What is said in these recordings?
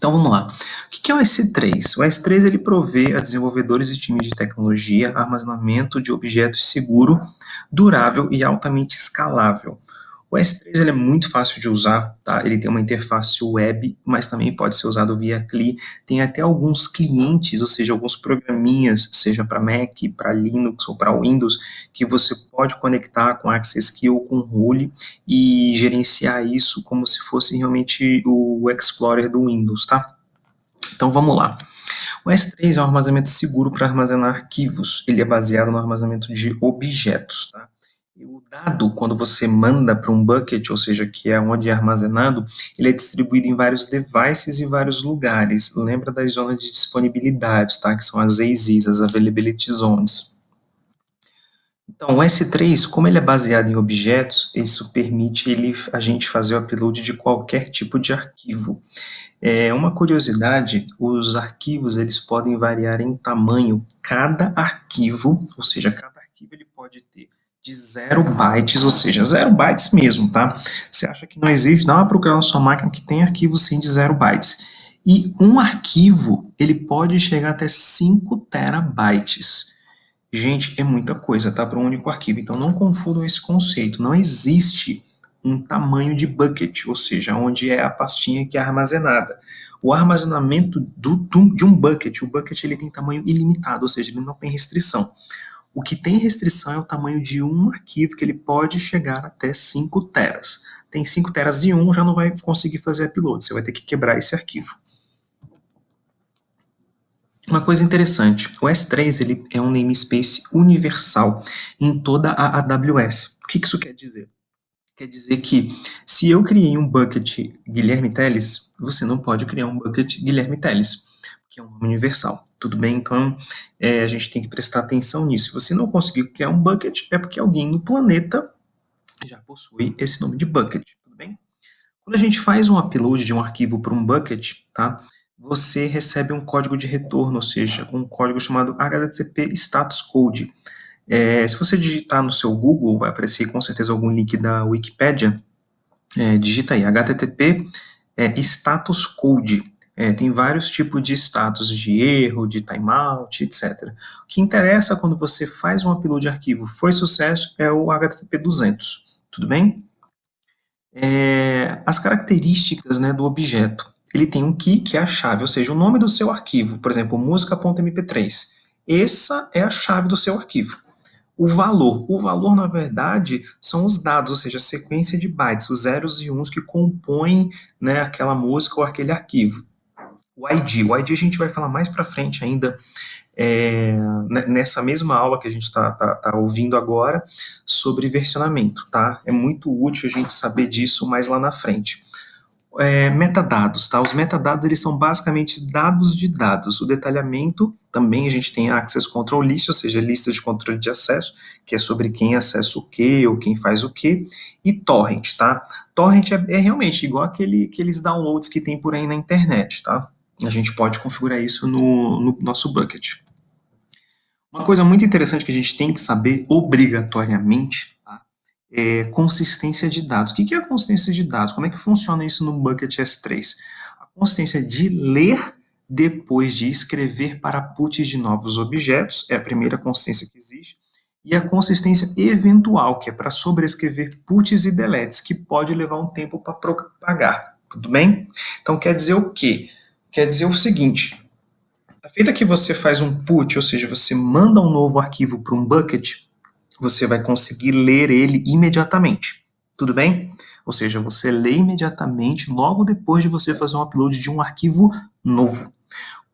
Então vamos lá. O que é o S3? O S3 ele provê a desenvolvedores e times de tecnologia armazenamento de objetos seguro, durável e altamente escalável. O S3 ele é muito fácil de usar, tá? Ele tem uma interface web, mas também pode ser usado via CLI. Tem até alguns clientes, ou seja, alguns programinhas, seja para Mac, para Linux ou para Windows, que você pode conectar com Access Key ou com Role e gerenciar isso como se fosse realmente o Explorer do Windows, tá? Então vamos lá. O S3 é um armazenamento seguro para armazenar arquivos. Ele é baseado no armazenamento de objetos, tá? E o dado, quando você manda para um bucket, ou seja, que é onde é armazenado, ele é distribuído em vários devices e vários lugares. Lembra das zonas de disponibilidade, tá? Que são as AZs, as Availability Zones. Então, o S3, como ele é baseado em objetos, isso permite a gente fazer o upload de qualquer tipo de arquivo. Uma curiosidade, os arquivos eles podem variar em tamanho. Cada arquivo, ou seja, cada arquivo ele pode ter de 0 bytes, ou seja, 0 bytes mesmo, tá? Você acha que não existe? Dá uma procura na sua máquina que tem arquivo sim de 0 bytes. E um arquivo, ele pode chegar até 5 terabytes. Gente, é muita coisa, tá? Para um único arquivo. Então, não confundam esse conceito. Não existe um tamanho de bucket, ou seja, onde é a pastinha que é armazenada. O armazenamento de um bucket, o bucket ele tem tamanho ilimitado, ou seja, ele não tem restrição. O que tem restrição é o tamanho de um arquivo, que ele pode chegar até 5 teras. Tem 5 teras e já não vai conseguir fazer upload, você vai ter que quebrar esse arquivo. Uma coisa interessante, o S3 ele é um namespace universal em toda a AWS. O que isso quer dizer? Quer dizer que se eu criei um bucket Guilherme Teles, você não pode criar um bucket Guilherme Teles, que é um nome universal. Tudo bem? Então, a gente tem que prestar atenção nisso. Se você não conseguir criar um bucket, é porque alguém no planeta já possui esse nome de bucket. Tudo bem? Quando a gente faz um upload de um arquivo para um bucket, tá? Você recebe um código de retorno, ou seja, um código chamado HTTP Status Code. Se você digitar no seu Google, vai aparecer com certeza algum link da Wikipédia. Digita aí, HTTP Status Code. Tem vários tipos de status, de erro, de timeout, etc. O que interessa quando você faz um upload de arquivo, foi sucesso, é o HTTP 200. Tudo bem? As características, né, do objeto. Ele tem um key, que é a chave, ou seja, o nome do seu arquivo, por exemplo, música.mp3. Essa é a chave do seu arquivo. O valor, na verdade, são os dados, ou seja, a sequência de bytes, os zeros e uns que compõem, né, aquela música ou aquele arquivo. O ID a gente vai falar mais para frente ainda, nessa mesma aula que a gente está ouvindo agora, sobre versionamento, tá? É muito útil a gente saber disso mais lá na frente. Metadados, tá? Os metadados, eles são basicamente dados de dados. O detalhamento, também a gente tem Access Control List, ou seja, lista de controle de acesso, que é sobre quem acessa o que ou quem faz o que, e torrent, tá? Torrent é realmente igual aqueles downloads que tem por aí na internet, tá? A gente pode configurar isso no nosso bucket. Uma coisa muito interessante que a gente tem que saber obrigatoriamente, tá, é consistência de dados. O que é a consistência de dados? Como é que funciona isso no Bucket S3? A consistência de ler depois de escrever para puts de novos objetos, é a primeira consistência que existe, e a consistência eventual, que é para sobrescrever puts e deletes, que pode levar um tempo para propagar. Tudo bem? Então quer dizer o quê? Quer dizer o seguinte: a feita que você faz um put, ou seja, você manda um novo arquivo para um bucket, você vai conseguir ler ele imediatamente. Tudo bem? Ou seja, você lê imediatamente logo depois de você fazer um upload de um arquivo novo.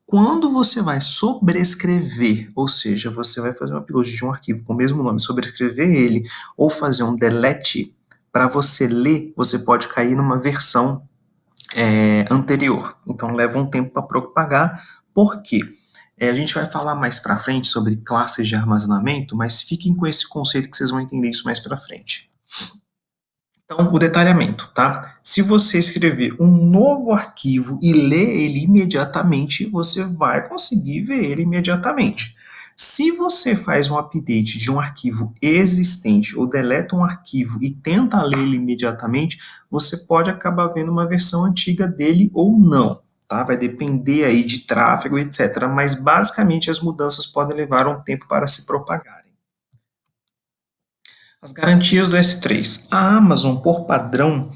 Quando você vai sobrescrever, ou seja, você vai fazer um upload de um arquivo com o mesmo nome, sobrescrever ele, ou fazer um delete, para você ler, você pode cair numa versão anterior. Então leva um tempo para propagar. Por quê? A gente vai falar mais para frente sobre classes de armazenamento, mas fiquem com esse conceito que vocês vão entender isso mais para frente. Então, o detalhamento, tá? Se você escrever um novo arquivo e ler ele imediatamente, você vai conseguir ver ele imediatamente. Se você faz um update de um arquivo existente ou deleta um arquivo e tenta ler ele imediatamente, você pode acabar vendo uma versão antiga dele ou não, tá? Vai depender aí de tráfego, etc. Mas basicamente as mudanças podem levar um tempo para se propagarem. As garantias do S3. A Amazon, por padrão,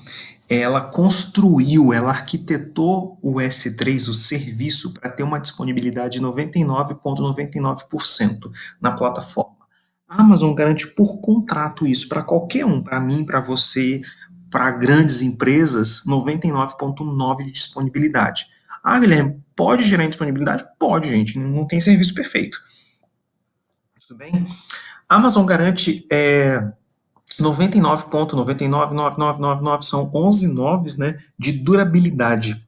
ela construiu, ela arquitetou o S3, o serviço, para ter uma disponibilidade de 99,99% na plataforma. A Amazon garante por contrato isso para qualquer um, para mim, para você, para grandes empresas, 99,9% de disponibilidade. Ah, Guilherme, pode gerar indisponibilidade? Pode, gente, não tem serviço perfeito. Tudo bem? A Amazon garante 99,999999 são 11 noves, né, de durabilidade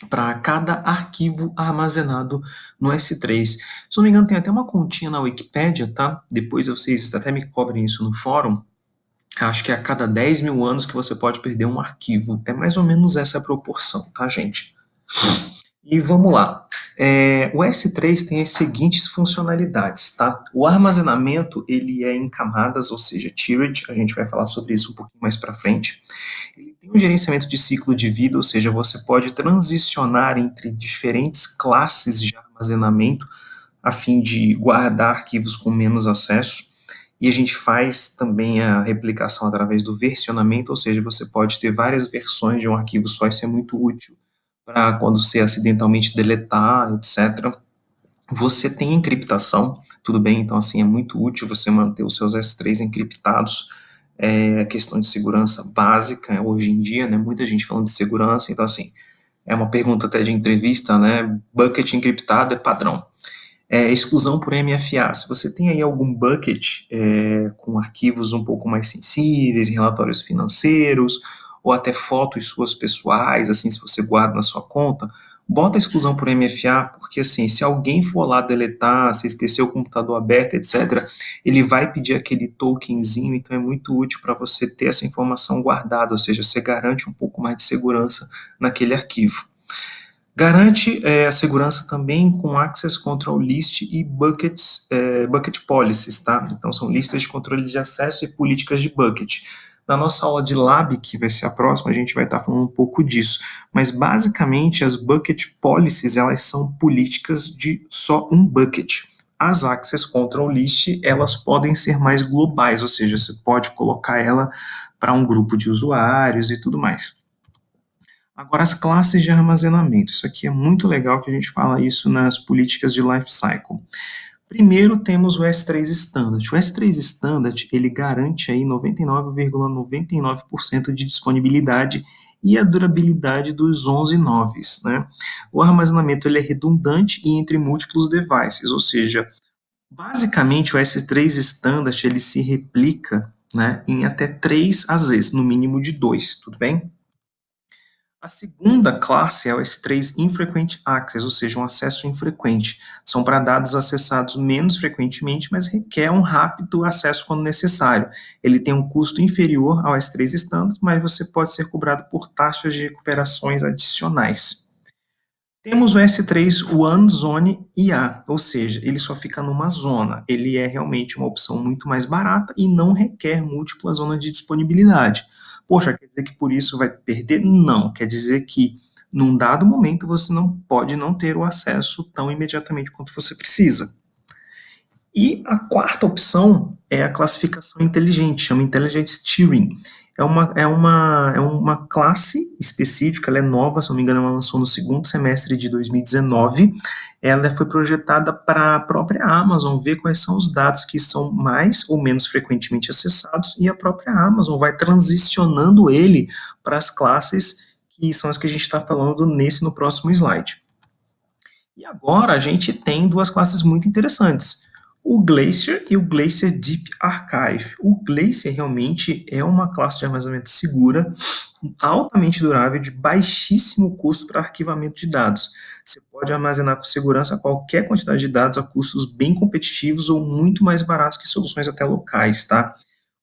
para cada arquivo armazenado no S3. Se não me engano, tem até uma continha na Wikipédia, tá? Depois vocês até me cobrem isso no fórum. Acho que é a cada 10 mil anos que você pode perder um arquivo. É mais ou menos essa proporção, tá, gente? E vamos lá. O S3 tem as seguintes funcionalidades, tá? O armazenamento, ele é em camadas, ou seja, tiered, a gente vai falar sobre isso um pouquinho mais para frente. Ele tem um gerenciamento de ciclo de vida, ou seja, você pode transicionar entre diferentes classes de armazenamento a fim de guardar arquivos com menos acesso. E a gente faz também a replicação através do versionamento, ou seja, você pode ter várias versões de um arquivo só, isso é muito útil para quando você acidentalmente deletar, etc. Você tem encriptação, tudo bem, então assim, é muito útil você manter os seus S3 encriptados, questão de segurança básica hoje em dia, né, muita gente falando de segurança, então assim, é uma pergunta até de entrevista, né, bucket encriptado é padrão. Exclusão por MFA, se você tem aí algum bucket com arquivos um pouco mais sensíveis, relatórios financeiros, ou até fotos suas pessoais, assim, se você guarda na sua conta, bota a exclusão por MFA, porque assim, se alguém for lá deletar, se esquecer o computador aberto, etc., ele vai pedir aquele tokenzinho, então é muito útil para você ter essa informação guardada, ou seja, você garante um pouco mais de segurança naquele arquivo. Garante a segurança também com Access Control List e Bucket Policies, tá? Então, são listas de controle de acesso e políticas de bucket. Na nossa aula de Lab, que vai ser a próxima, a gente vai estar falando um pouco disso. Mas, basicamente, as Bucket Policies, elas são políticas de só um bucket. As Access Control List, elas podem ser mais globais, ou seja, você pode colocar ela para um grupo de usuários e tudo mais. Agora, as classes de armazenamento. Isso aqui é muito legal que a gente fala isso nas políticas de lifecycle. Primeiro temos o S3 Standard. O S3 Standard, ele garante aí 99,99% de disponibilidade e a durabilidade dos 11 noves, né? O armazenamento ele é redundante e entre múltiplos devices, ou seja, basicamente o S3 Standard ele se replica, né, em até 3 AZs, no mínimo de 2, tudo bem? A segunda classe é o S3 Infrequent Access, ou seja, um acesso infrequente. São para dados acessados menos frequentemente, mas requer um rápido acesso quando necessário. Ele tem um custo inferior ao S3 Standard, mas você pode ser cobrado por taxas de recuperações adicionais. Temos o S3 One Zone IA, ou seja, ele só fica numa zona. Ele é realmente uma opção muito mais barata e não requer múltiplas zonas de disponibilidade. Poxa, quer dizer que por isso vai perder? Não, quer dizer que num dado momento você não pode não ter o acesso tão imediatamente quanto você precisa. E a quarta opção é a classificação inteligente, chama Intelligent Steering. É uma classe específica, ela é nova, se não me engano, ela lançou no segundo semestre de 2019. Ela foi projetada para a própria Amazon ver quais são os dados que são mais ou menos frequentemente acessados, e a própria Amazon vai transicionando ele para as classes que são as que a gente está falando no próximo slide. E agora a gente tem duas classes muito interessantes, o Glacier e o Glacier Deep Archive. O Glacier realmente é uma classe de armazenamento segura, altamente durável, de baixíssimo custo para arquivamento de dados. Você pode armazenar com segurança qualquer quantidade de dados a custos bem competitivos ou muito mais baratos que soluções até locais, tá?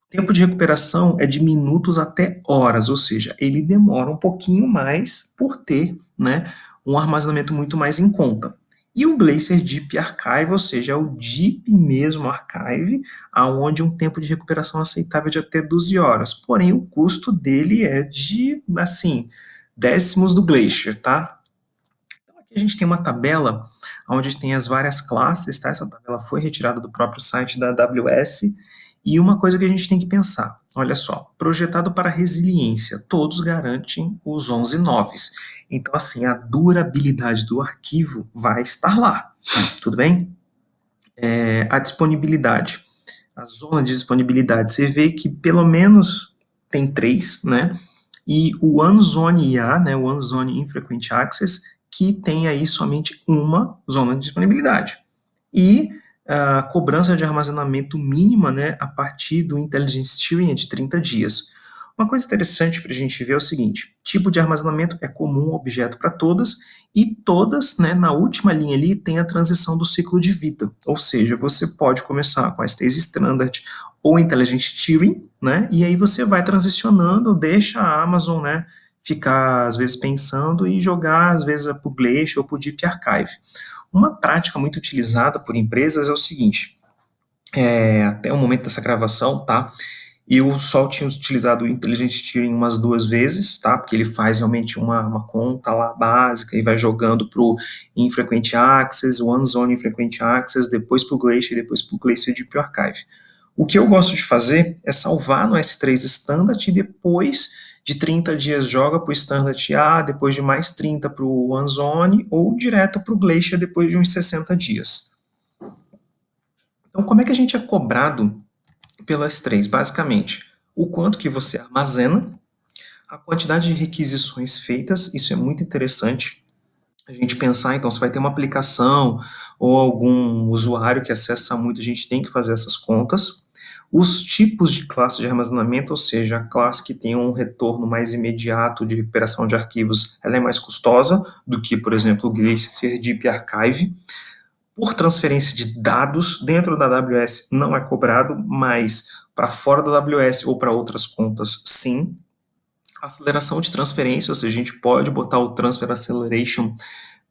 O tempo de recuperação é de minutos até horas, ou seja, ele demora um pouquinho mais por ter, né, um armazenamento muito mais em conta. E o Glacier Deep Archive, ou seja, é o Deep mesmo Archive, aonde um tempo de recuperação aceitável de até 12 horas. Porém, o custo dele é de, assim, décimos do Glacier, tá? A gente tem uma tabela onde tem as várias classes, tá? Essa tabela foi retirada do próprio site da AWS, e uma coisa que a gente tem que pensar, olha só, projetado para resiliência, todos garantem os 11 noves. Então, assim, a durabilidade do arquivo vai estar lá, tudo bem? A disponibilidade, a zona de disponibilidade, você vê que pelo menos tem 3, né? E o OneZone IA, né, o OneZone Infrequent Access, que tem aí somente uma zona de disponibilidade. E a cobrança de armazenamento mínima, né, a partir do Intelligent Steering é de 30 dias. Uma coisa interessante para a gente ver é o seguinte, tipo de armazenamento é comum objeto para todas, e todas, né, na última linha ali, tem a transição do ciclo de vida, ou seja, você pode começar com a S3 Standard ou Intelligent Steering, né, e aí você vai transicionando, deixa a Amazon, né, ficar, às vezes, pensando e jogar, às vezes, para o Glacier ou para o Deep Archive. Uma prática muito utilizada por empresas é o seguinte, até o momento dessa gravação, tá, eu só tinha utilizado o Intelligent Steering umas 2 vezes, tá, porque ele faz realmente uma conta lá básica e vai jogando para o Infrequent Access, OneZone Infrequent Access, depois para o Glacier, depois para o Glacier Deep Archive. O que eu gosto de fazer é salvar no S3 Standard e depois de 30 dias joga para o Standard A, depois de mais 30 para o OneZone ou direto para o Glacier depois de uns 60 dias. Então, como é que a gente é cobrado pelo S3? Basicamente, o quanto que você armazena, a quantidade de requisições feitas, isso é muito interessante, a gente pensar, então, se vai ter uma aplicação ou algum usuário que acessa muito, a gente tem que fazer essas contas. Os tipos de classe de armazenamento, ou seja, a classe que tem um retorno mais imediato de recuperação de arquivos, ela é mais custosa do que, por exemplo, o Glacier Deep Archive. Por transferência de dados, dentro da AWS não é cobrado, mas para fora da AWS ou para outras contas, sim. Aceleração de transferência, ou seja, a gente pode botar o Transfer Acceleration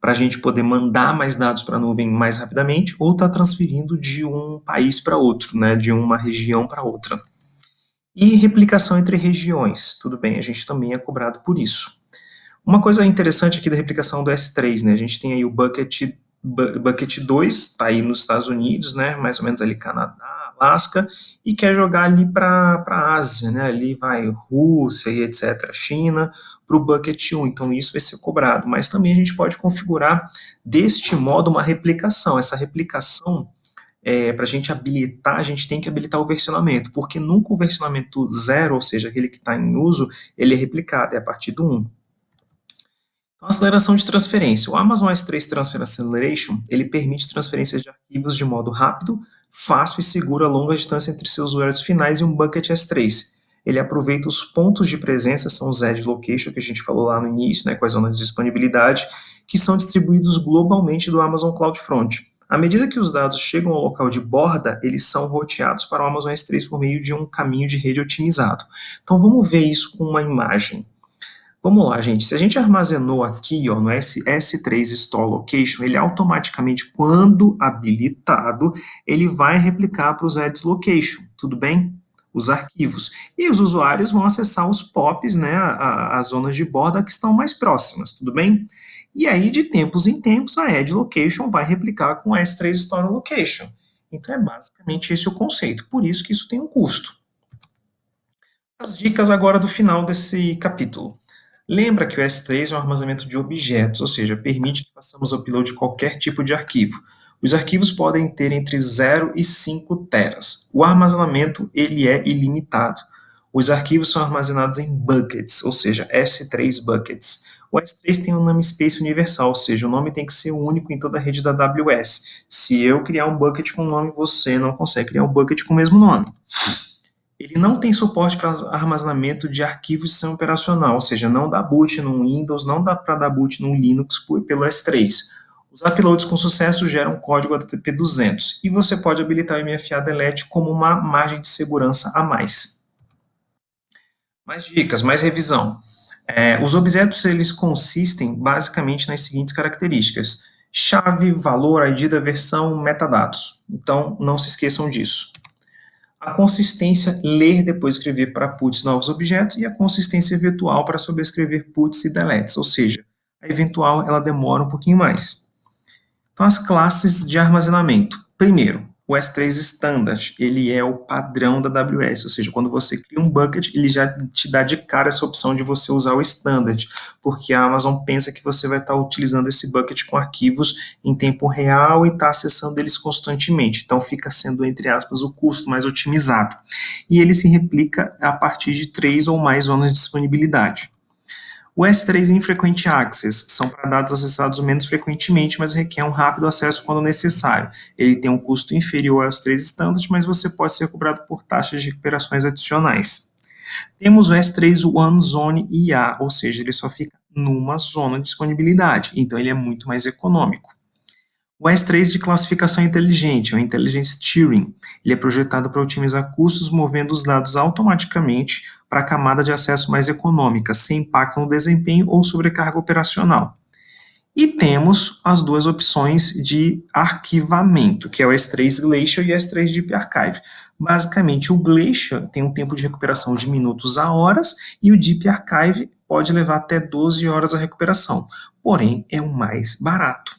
para a gente poder mandar mais dados para a nuvem mais rapidamente, ou está transferindo de um país para outro, né, de uma região para outra. E replicação entre regiões, tudo bem, a gente também é cobrado por isso. Uma coisa interessante aqui da replicação do S3, né, a gente tem aí o Bucket 2, está aí nos Estados Unidos, né, mais ou menos ali Canadá, Alasca, e quer jogar ali para a Ásia, né, ali vai Rússia e etc., China, para o Bucket 1, então isso vai ser cobrado, mas também a gente pode configurar deste modo uma replicação, essa replicação, para a gente habilitar, a gente tem que habilitar o versionamento, porque nunca o versionamento 0, ou seja, aquele que está em uso, ele é replicado, é a partir do 1. Então, aceleração de transferência. O Amazon S3 Transfer Acceleration, ele permite transferências de arquivos de modo rápido, fácil e seguro a longa distância entre seus usuários finais e um bucket S3. Ele aproveita os pontos de presença, são os edge location, que a gente falou lá no início, né, com as zonas de disponibilidade, que são distribuídos globalmente do Amazon CloudFront. À medida que os dados chegam ao local de borda, eles são roteados para o Amazon S3 por meio de um caminho de rede otimizado. Então, vamos ver isso com uma imagem. Vamos lá, gente. Se a gente armazenou aqui, ó, no S3 Store Location, ele automaticamente, quando habilitado, ele vai replicar para os Edge Location, tudo bem? Os arquivos. E os usuários vão acessar os POPs, né, as zonas de borda que estão mais próximas, tudo bem? E aí, de tempos em tempos, a Edge Location vai replicar com o S3 Store Location. Então, é basicamente esse o conceito. Por isso que isso tem um custo. As dicas agora do final desse capítulo. Lembra que o S3 é um armazenamento de objetos, ou seja, permite que façamos upload de qualquer tipo de arquivo. Os arquivos podem ter entre 0 e 5 teras. O armazenamento ele é ilimitado. Os arquivos são armazenados em buckets, ou seja, S3 buckets. O S3 tem um namespace universal, ou seja, o nome tem que ser único em toda a rede da AWS. Se eu criar um bucket com nome, você não consegue criar um bucket com o mesmo nome. Ele não tem suporte para armazenamento de arquivos de sistema operacional, ou seja, não dá boot no Windows, não dá para dar boot no Linux pelo S3. Os uploads com sucesso geram código HTTP200 e você pode habilitar o MFA Delete como uma margem de segurança a mais. Mais dicas, mais revisão. Os objetos eles consistem basicamente nas seguintes características: chave, valor, ID da versão, metadados. Então, não se esqueçam disso. A consistência, ler depois escrever para puts novos objetos, e a consistência virtual para sobrescrever puts e deletes, ou seja, A eventual, ela demora um pouquinho mais. Então, as classes de armazenamento. Primeiro, o S3 Standard, ele é o padrão da AWS, ou seja, quando você cria um bucket, ele já te dá de cara essa opção de você usar o Standard, porque a Amazon pensa que você vai estar utilizando esse bucket com arquivos em tempo real e está acessando eles constantemente, então fica sendo, entre aspas, o custo mais otimizado. E ele se replica a partir de 3 ou mais zonas de disponibilidade. O S3 Infrequent Access são para dados acessados menos frequentemente, mas requer um rápido acesso quando necessário. Ele tem um custo inferior aos 3 standard, mas você pode ser cobrado por taxas de recuperações adicionais. Temos o S3 One Zone IA, ou seja, ele só fica numa zona de disponibilidade, então ele é muito mais econômico. O S3 de classificação inteligente, o Intelligent Steering, ele é projetado para otimizar custos, movendo os dados automaticamente para a camada de acesso mais econômica, sem impacto no desempenho ou sobrecarga operacional. E temos as duas opções de arquivamento, que é o S3 Glacier e o S3 Deep Archive. Basicamente, o Glacier tem um tempo de recuperação de minutos a horas e o Deep Archive pode levar até 12 horas a recuperação, porém é o mais barato.